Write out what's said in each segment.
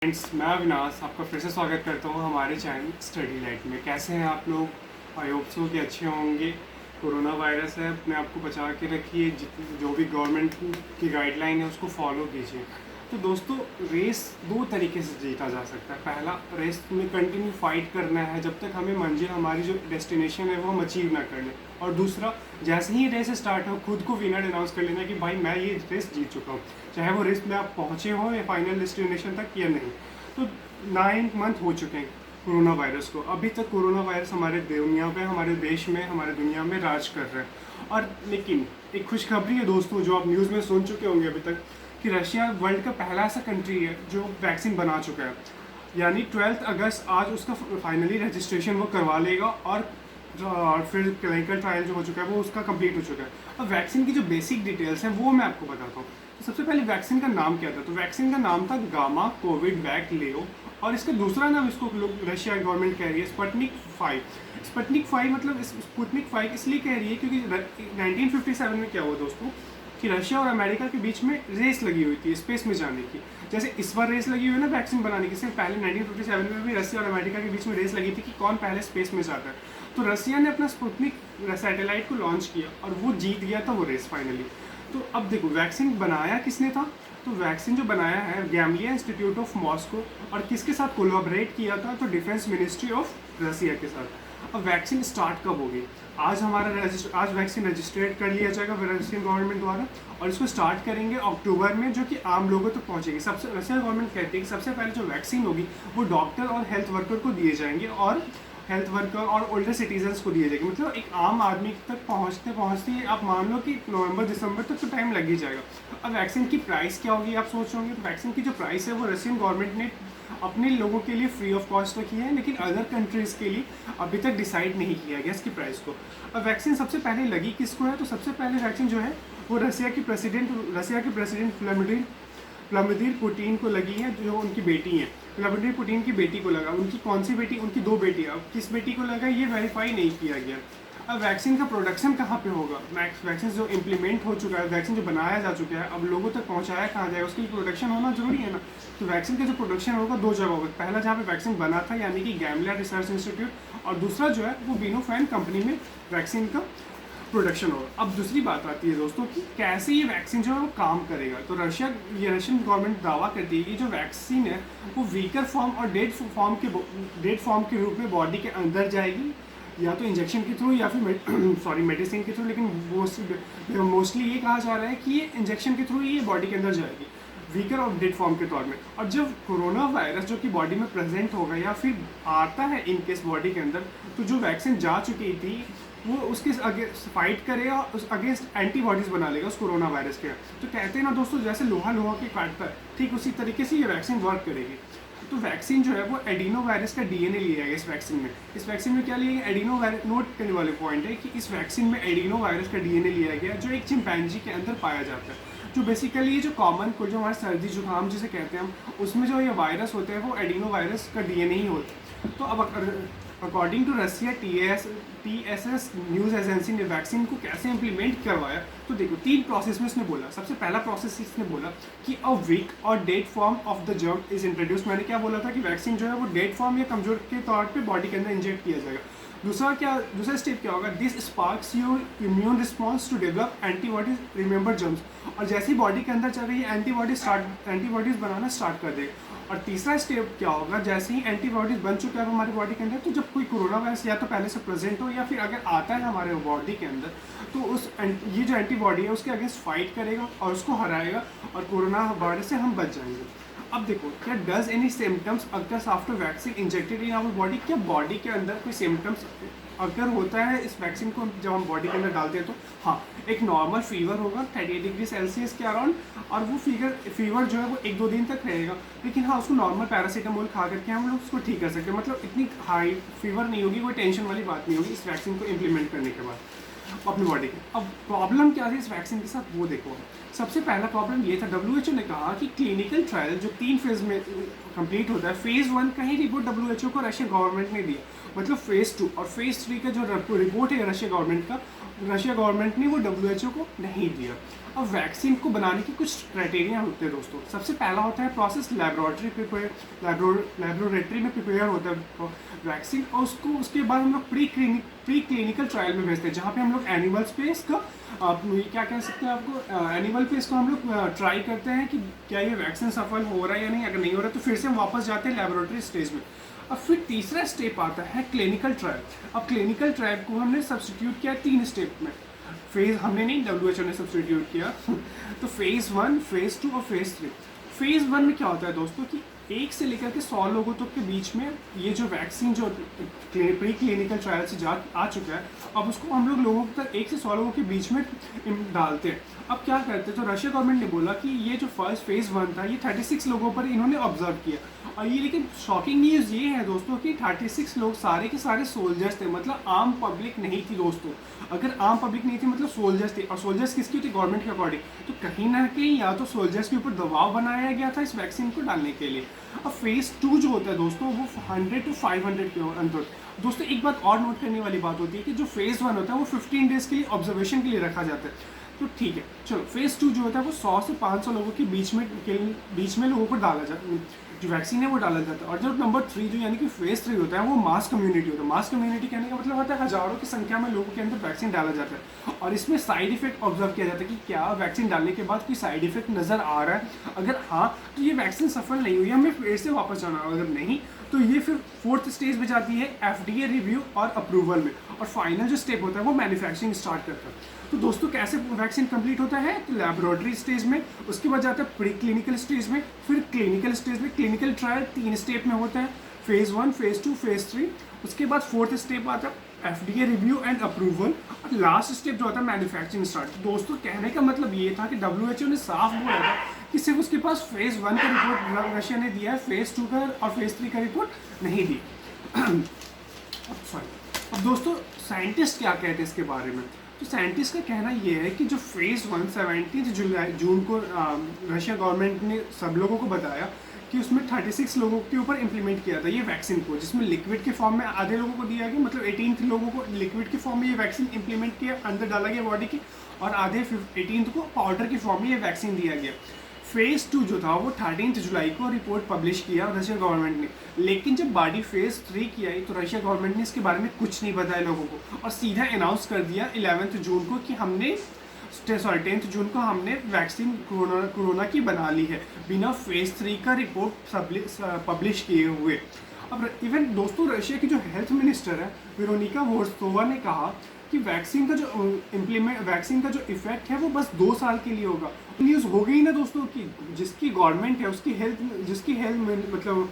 Friends, मैं अविनाश आपका फिर से स्वागत करता हूँ हमारे चैनल स्टडी लाइट में। कैसे हैं आप लोग? आई होप सो कि अच्छे होंगे। कोरोना वायरस है, अपने आप को बचा के रखिए। जो भी गवर्नमेंट की गाइडलाइन है उसको फॉलो कीजिए। तो दोस्तों, रेस दो तरीके से जीता जा सकता है। पहला, रेस में कंटिन्यू फाइट करना है जब तक हमें मंजिल, हमारी जो डेस्टिनेशन है वो हम अचीव ना कर लें। और दूसरा, जैसे ही रेस स्टार्ट हो खुद को विनर अनाउंस कर लेना कि भाई मैं ये रेस जीत चुका हूँ, चाहे वो रेस में आप पहुँचे हो या फाइनल डेस्टिनेशन तक या नहीं। तो 9 मंथ हो चुके हैं कोरोना वायरस को। अभी तक कोरोना वायरस हमारे दुनिया पे, हमारे देश में, हमारे दुनिया में राज कर रहा है। और लेकिन एक खुशखबरी है दोस्तों, जो आप न्यूज़ में सुन चुके होंगे अभी तक, कि रशिया वर्ल्ड का पहला ऐसा कंट्री है जो वैक्सीन बना चुका है। यानी 12 अगस्त आज उसका फाइनली रजिस्ट्रेशन वो करवा लेगा और फिर क्लिनिकल ट्रायल जो हो चुका है वो उसका कंप्लीट हो चुका है। अब वैक्सीन की जो बेसिक डिटेल्स हैं वो मैं आपको बताता हूँ। तो सबसे पहले वैक्सीन का नाम क्या था? तो वैक्सीन का नाम था गामा कोविड वैक लेओ, और इसका दूसरा नाम इसको लोग रशिया गवर्नमेंट कह रही है स्पुतनिक 5। स्पुतनिक 5 मतलब स्पुतनिक 5 इसलिए कह रही है क्योंकि 1957 में क्या हुआ दोस्तों, कि रशिया और अमेरिका के बीच में रेस लगी हुई थी स्पेस में जाने की। जैसे इस बार रेस लगी हुई है ना वैक्सीन बनाने की, इससे पहले 1957 में भी रशिया और अमेरिका के बीच में रेस लगी थी कि कौन पहले स्पेस में जाता है। तो रशिया ने अपना स्पुतनिक सैटेलाइट को लॉन्च किया और वो जीत गया था वो रेस फाइनली। तो अब देखो, वैक्सीन बनाया किसने था? तो वैक्सीन जो बनाया है गैमलिया इंस्टीट्यूट ऑफ मॉस्को, और किसके साथ कोलैबोरेट किया था? तो डिफेंस मिनिस्ट्री ऑफ रशिया के साथ। अब वैक्सीन स्टार्ट कब होगी? आज वैक्सीन रजिस्ट्रेट कर लिया जाएगा रशियन गवर्नमेंट द्वारा, और इसको स्टार्ट करेंगे अक्टूबर में, जो कि आम लोगों तक पहुंचेगी। सबसे रशियन गवर्नमेंट कहती है कि सबसे पहले जो वैक्सीन होगी वो डॉक्टर और हेल्थ वर्कर को दिए जाएंगे, और हेल्थ वर्कर और ओल्डर सिटीजन्स को दिए जाएंगे। मतलब एक आम आदमी तक पहुंचते पहुंचते आप मान लो कि नवंबर दिसंबर तक तो टाइम लग ही जाएगा। अब वैक्सीन की प्राइस क्या होगी आप सोच रहे होंगे। तो वैक्सीन की जो प्राइस है वो रशियन गवर्नमेंट ने अपने लोगों के लिए फ्री ऑफ कॉस्ट रखी है, लेकिन अदर कंट्रीज़ के लिए अभी तक डिसाइड नहीं किया गया इसकी प्राइस को। अब वैक्सीन सबसे पहले लगी किसको है? तो सबसे पहले वैक्सीन जो है वो रशिया के प्रेसिडेंट व्लादिमीर पुतिन को लगी है, जो उनकी बेटी है। व्लादिमीर पुतिन की बेटी को लगा। उनकी कौन सी बेटी? उनकी दो बेटियाँ। अब किस बेटी को लगा ये वेरीफाई नहीं किया गया। अब वैक्सीन का प्रोडक्शन कहाँ पे होगा? वैक्सीन जो इम्प्लीमेंट हो चुका है, वैक्सीन जो बनाया जा चुका है, अब लोगों तक पहुँचाया कहाँ जाएगा? उसके लिए प्रोडक्शन होना जरूरी है ना। तो वैक्सीन का जो प्रोडक्शन होगा दो जगह होगा। पहला जहाँ पे वैक्सीन बना था यानी कि गैमलिया रिसर्च इंस्टीट्यूट, और दूसरा जो है वो बिनोफैन कंपनी में वैक्सीन का प्रोडक्शन होगा। अब दूसरी बात आती है दोस्तों कि कैसे ये वैक्सीन जो है वो काम करेगा। तो रशियन गवर्नमेंट दावा करती है कि जो वैक्सीन है वो वीकर फॉर्म और डेड फॉर्म के रूप में बॉडी के अंदर जाएगी, या तो इंजेक्शन के थ्रू या फिर मेडिसिन के थ्रू। लेकिन मोस्टली ये कहा जा रहा है कि ये इंजेक्शन के थ्रू ये बॉडी के अंदर जाएगी, वीकर और डेड फॉर्म के तौर में। और जब कोरोना वायरस जो कि बॉडी में प्रेजेंट होगा या फिर आता है इन केस बॉडी के अंदर, तो जो वैक्सीन जा चुकी थी वो उसके अगेंस्ट फाइट करेगा, उस अगेंस्ट एंटीबॉडीज बना लेगा उस कोरोना वायरस के। तो कहते हैं ना दोस्तों, जैसे लोहा लोहा के काटता है, ठीक उसी तरीके से ये वैक्सीन वर्क करेगी। तो वैक्सीन जो है वो एडिनो वायरस का डीएनए लिया गया इस वैक्सीन में। इस वैक्सीन में क्या लिया गया? Adeno virus. नोट करने वाले पॉइंट है कि इस वैक्सीन में एडिनो वायरस का डीएनए लिया गया, जो एक चिंपैंजी के अंदर पाया जाता है। जो बेसिकली ये जो कॉमन कोल्ड, जो हमारे सर्दी जुकाम जिसे कहते हैं हम, उसमें जो ये वायरस होते हैं वो एडिनो वायरस का डीएनए ही होता है। तो अब according to Russia TSS news agency ने वैक्सीन को कैसे इम्प्लीमेंट करवाया, तो देखो 3 प्रोसेस में इसने बोला। सबसे पहला प्रोसेस इसने बोला कि अ वीक और dead form of the germ is introduce. मैंने क्या बोला था कि वैक्सीन जो है वो डेड फॉर्म या कमजोर के तौर पे बॉडी के अंदर इंजेक्ट किया जाएगा। दूसरा स्टेप क्या होगा? This sparks your immune response to develop antibodies remember germs. और जैसे ही बॉडी के अंदर चल रही है एंटीबॉडीज बनाना स्टार्ट कर देगा। और तीसरा स्टेप क्या होगा? जैसे ही एंटीबॉडीज बन चुके हैं हमारी बॉडी के अंदर, तो जब कोई कोरोना वायरस या तो पहले से प्रेजेंट हो या फिर अगर आता है हमारे बॉडी के अंदर, तो ये जो एंटीबॉडी है उसके अगेंस्ट फाइट करेगा और उसको हराएगा, और कोरोना वायरस से हम बच जाएंगे। अब देखो, क्या does any symptoms occurs after vaccine injected in our body? क्या बॉडी के अंदर कोई सिम्टम्स अगर होता है इस वैक्सीन को जब हम बॉडी के अंदर डालते हैं? तो हाँ, एक नॉर्मल फीवर होगा 38 डिग्री सेल्सियस के अराउंड, और वो फीवर जो है वो 1-2 दिन तक रहेगा। लेकिन हाँ, उसको नॉर्मल पैरासीटामोल खा करके हम लोग उसको ठीक कर सकते हैं। मतलब इतनी हाई फीवर नहीं होगी, कोई टेंशन वाली बात नहीं होगी इस वैक्सीन को इम्प्लीमेंट करने के बाद। अपनी बॉडी के। अब प्रॉब्लम क्या थी इस वैक्सीन के साथ वो देखो। सबसे पहला प्रॉब्लम ये था, डब्ल्यूएचओ ने कहा कि क्लिनिकल ट्रायल जो 3 फेज में कंप्लीट होता है, फेज़ 1 का ही रिपोर्ट डब्ल्यूएचओ को रशिया गवर्नमेंट ने दिया, मतलब फेज़ 2 और फेज़ 3 का जो रिपोर्ट है रशिया गवर्नमेंट का, रशिया गवर्नमेंट ने वो डब्ल्यूएचओ को नहीं दिया। अब वैक्सीन को बनाने की कुछ क्राइटेरिया होते हैं दोस्तों। सबसे पहला होता है प्रोसेस लेबोरेटरी में प्रिपेयर होता है वैक्सीन, और उसके बाद हम लोग प्री क्लिनिकल ट्रायल में भेजते हैं, जहाँ पे हम लोग एनिमल्स पे इसका क्या कह सकते हैं आपको, एनिमल पे इसको हम लोग ट्राई करते हैं कि क्या ये वैक्सीन सफल हो रहा है या नहीं। अगर नहीं हो रहा है तो फिर से हम वापस जाते हैं लेबोरेटरी स्टेज में। अब फिर तीसरा स्टेप आता है क्लिनिकल ट्रायल। अब क्लिनिकल ट्रायल को हमने सब्सटीट्यूट किया 3 स्टेप में। फेज़ हमने नहीं, डब्ल्यूएचओ ने सब्सटीट्यूट किया तो फेज़ 1, फेज़ 2 और फेज़ 3। फेज़ 1 में क्या होता है दोस्तों कि 1 से लेकर के 100 लोगों तक के बीच में ये जो वैक्सीन जो प्री क्लिनिकल ट्रायल से आ चुका है, अब उसको हम लोगों तक 1 से 100 लोगों के बीच में डालते हैं। अब क्या करते हैं, तो रशिया गवर्नमेंट ने बोला कि ये जो फर्स्ट फेज़ 1 था ये 36 लोगों पर इन्होंने ऑब्जर्व किया। और ये लेकिन शॉकिंग न्यूज़ ये है दोस्तों कि 36 लोग सारे के सारे सोल्जर्स थे, मतलब आम पब्लिक नहीं थी दोस्तों। अगर आम पब्लिक नहीं थी मतलब सोल्जर्स थे, और सोल्जर्स किसकी थी, गवर्नमेंट के अकॉर्डिंग। तो कहीं ना कहीं या तो सोल्जर्स के ऊपर दबाव बनाया गया था इस वैक्सीन को डालने के लिए। अब फेज़ 2 जो होता है दोस्तों वो 100 to 500 के अंदर। दोस्तों एक बात और नोट करने वाली बात होती है कि जो फेज़ 1 होता है वो 15 डेज़ के लिए ऑब्जर्वेशन के लिए रखा जाता है। तो ठीक है, चलो फेज़ 2 जो होता है वो 100 से 500 लोगों के बीच में लोगों को डाला जाता है, जो वैक्सीन है वो डाला जाता है। और जो नंबर 3 जो यानी कि फेज़ 3 होता है वो मास कम्युनिटी होता है। मास कम्युनिटी कहने का मतलब होता है हज़ारों की संख्या में लोगों के अंदर वैक्सीन डाला जाता है, और इसमें साइड इफेक्ट ऑब्जर्व किया जाता है कि क्या वैक्सीन डालने के बाद कोई साइड इफेक्ट नज़र आ रहा है। अगर हाँ तो ये वैक्सीन सफल नहीं हुई, हमें फिर से वापस जाना। अगर नहीं तो ये फिर 4th स्टेज में जाती है FDA रिव्यू और अप्रूवल में, और फाइनल जो स्टेप होता है वो मैन्युफैक्चरिंग स्टार्ट करता है। तो दोस्तों कैसे वैक्सीन कंप्लीट होता है, तो लेबोरेटरी स्टेज में, उसके बाद जाता है प्री क्लिनिकल स्टेज में, फिर क्लिनिकल स्टेज में। क्लिनिकल ट्रायल 3 स्टेप में होता है, फेज़ 1, फेज़ 2, फेज़ 3। उसके बाद 4th स्टेप आता है FDA रिव्यू एंड अप्रूवल, और लास्ट स्टेप जो होता है मैन्युफैक्चरिंग स्टार्ट। दोस्तों कहने का मतलब ये था कि WHO ने साफ बोला था कि सिर्फ उसके पास फेज़ 1 का रिपोर्ट रशिया ने दिया है, फेज़ 2 का और फेज़ 3 का रिपोर्ट नहीं दी। सॉरी। अब दोस्तों साइंटिस्ट क्या कहते हैं इसके बारे में, तो साइंटिस्ट का कहना ये है कि जो फेज़ 1 17 जून को रशिया गवर्नमेंट ने सब लोगों को बताया कि उसमें 36 लोगों के ऊपर इम्प्लीमेंट किया था ये वैक्सीन को, जिसमें लिक्विड के फॉर्म में आधे लोगों को दिया गया, मतलब 18 लोगों को लिक्विड के फॉर्म में ये वैक्सीन इम्प्लीमेंट किया, अंदर डाला गया बॉडी के, और आधे 18 को पाउडर के फॉर्म में ये वैक्सीन दिया गया। फेज़ 2 जो था वो 13 जुलाई को रिपोर्ट पब्लिश किया रशिया गवर्नमेंट ने, लेकिन जब बॉडी फेज़ 3 की आई तो रशिया गवर्नमेंट ने इसके बारे में कुछ नहीं बताया लोगों को, और सीधा अनाउंस कर दिया 11 जून को कि हमने 10 जून को हमने वैक्सीन कोरोना की बना ली है, बिना फेज़ 3 का रिपोर्ट पब्लिश किए हुए। अब इवन दोस्तों रशिया की जो हेल्थ मिनिस्टर है वेरोनिका वोरोत्सोवा ने कहा कि वैक्सीन का जो इफेक्ट है वो बस 2 साल के लिए होगा। न्यूज़ हो गई ना दोस्तों कि जिसकी गवर्नमेंट है जिसकी हेल्थ मतलब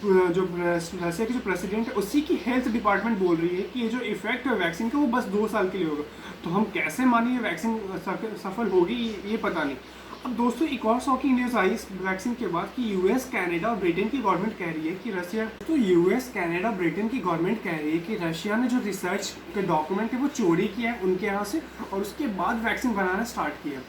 जो रशिया के जो प्रेसिडेंट है उसी की हेल्थ डिपार्टमेंट बोल रही है कि ये जो इफेक्ट है वैक्सीन का वो बस 2 साल के लिए होगा। तो हम कैसे मानिए वैक्सीन सफल होगी, ये पता नहीं। अब दोस्तों एक और शॉकिंग न्यूज़ आई इस वैक्सीन के बाद कि यूएस, कनाडा और ब्रिटेन की गवर्नमेंट कह रही है कि यूएस, कनाडा, ब्रिटेन की गवर्नमेंट कह रही है कि रशिया ने जो रिसर्च के डॉक्यूमेंट है वो चोरी किया है उनके यहाँ से, और उसके बाद वैक्सीन बनाना स्टार्ट किया।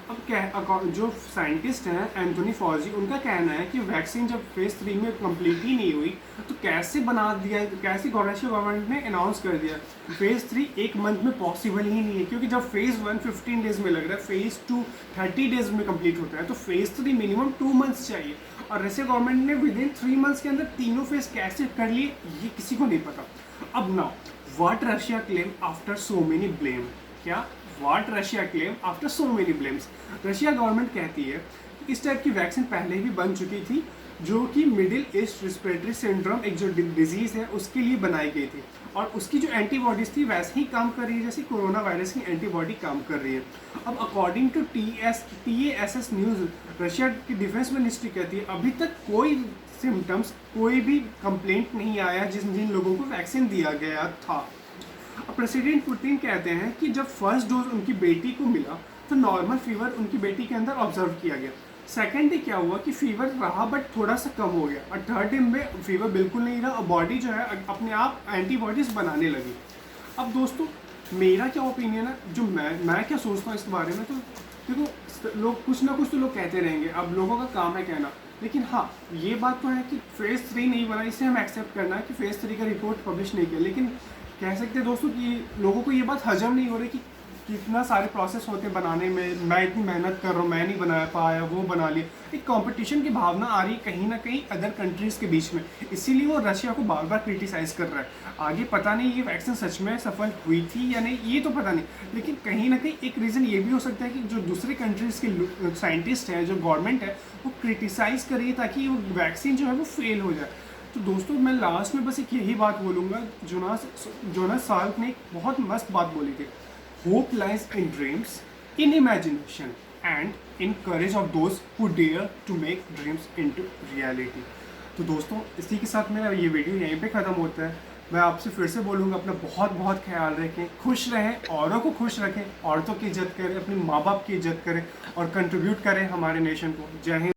अब जो साइंटिस्ट हैं एंथोनी फॉजी, उनका कहना है कि वैक्सीन जब फेज़ 3 में कंप्लीट ही नहीं हुई तो कैसे रशिया गवर्नमेंट ने अनाउंस कर दिया। फेज़ 3 1 मंथ में पॉसिबल ही नहीं है, क्योंकि जब फेज़ 1 15 डेज़ में लग रहा है, फेज़ 2 30 डेज़ में कंप्लीट होता है, तो फेज़ 3 मिनिमम 2 मंथ्स चाहिए। और रशिया गवर्नमेंट ने विदिन 3 मंथ्स के अंदर तीनों फेज़ कैसे कर लिए ये किसी को नहीं पता। अब now what Russia claim after so many blame, क्या What Russia claim after so many blames? Russia government कहती है कि इस टाइप की वैक्सीन पहले भी बन चुकी थी, जो कि मिडिल ईस्ट रेस्पिरेटरी सिंड्रोम एक जो डिजीज़ है उसके लिए बनाई गई थी, और उसकी जो एंटीबॉडीज़ थी वैसे ही काम कर रही है जैसे कोरोना वायरस की एंटीबॉडी काम कर रही है। अब according to TASS news, Russia की डिफेंस मिनिस्ट्री कहती है अभी तक कोई सिम्टम्स, कोई भी कंप्लेंट नहीं आया जिन लोगों को वैक्सीन दिया गया था। प्रेसिडेंट पुतिन कहते हैं कि जब फर्स्ट डोज उनकी बेटी को मिला तो नॉर्मल फीवर उनकी बेटी के अंदर ऑब्जर्व किया गया। सेकेंड डे क्या हुआ कि फीवर रहा बट थोड़ा सा कम हो गया, और थर्ड डे में फीवर बिल्कुल नहीं रहा, और बॉडी जो है अपने आप एंटीबॉडीज़ बनाने लगी। अब दोस्तों मेरा क्या ओपिनियन है, जो मैं क्या सोचता हूँ इस बारे में, तो देखो लोग कुछ ना कुछ तो लोग कहते रहेंगे, अब लोगों का काम है कहना। लेकिन हाँ, ये बात तो है कि फेज़ 3 नहीं बना, इसे हम एक्सेप्ट करना है कि फेज़ 3 का रिपोर्ट पब्लिश नहीं किया। लेकिन कह सकते हैं दोस्तों कि लोगों को ये बात हजम नहीं हो रही कि कितना सारे प्रोसेस होते हैं बनाने में, मैं इतनी मेहनत कर रहा हूँ, मैं नहीं बना पाया, वो बना लिया। एक कंपटीशन की भावना आ रही है कहीं ना कहीं अदर कंट्रीज़ के बीच में, इसीलिए वो रशिया को बार बार क्रिटिसाइज़ कर रहा है। आगे पता नहीं ये वैक्सीन सच में सफल हुई थी या नहीं, ये तो पता नहीं, लेकिन कहीं ना कहीं एक रीज़न ये भी हो सकता है कि जो दूसरे कंट्रीज़ के साइंटिस्ट हैं, जो गवर्नमेंट है, वो क्रिटिसाइज़ करिए ताकि वो वैक्सीन जो है वो फेल हो जाए। तो दोस्तों मैं लास्ट में बस एक यही बात बोलूँगा, जोनास साल्क ने एक बहुत मस्त बात बोली थी, hope lies in dreams, in imagination and in courage of those who dare to make dreams into reality. तो दोस्तों इसी के साथ मेरा ये वीडियो यहीं पे ख़त्म होता है। मैं आपसे फिर से बोलूँगा, अपना बहुत बहुत ख्याल रखें, खुश रहें, औरों को खुश रखें, औरतों की इज्जत करें, अपने माँ बाप की इज्जत करें और कंट्रीब्यूट करें हमारे नेशन को। जय हिंद।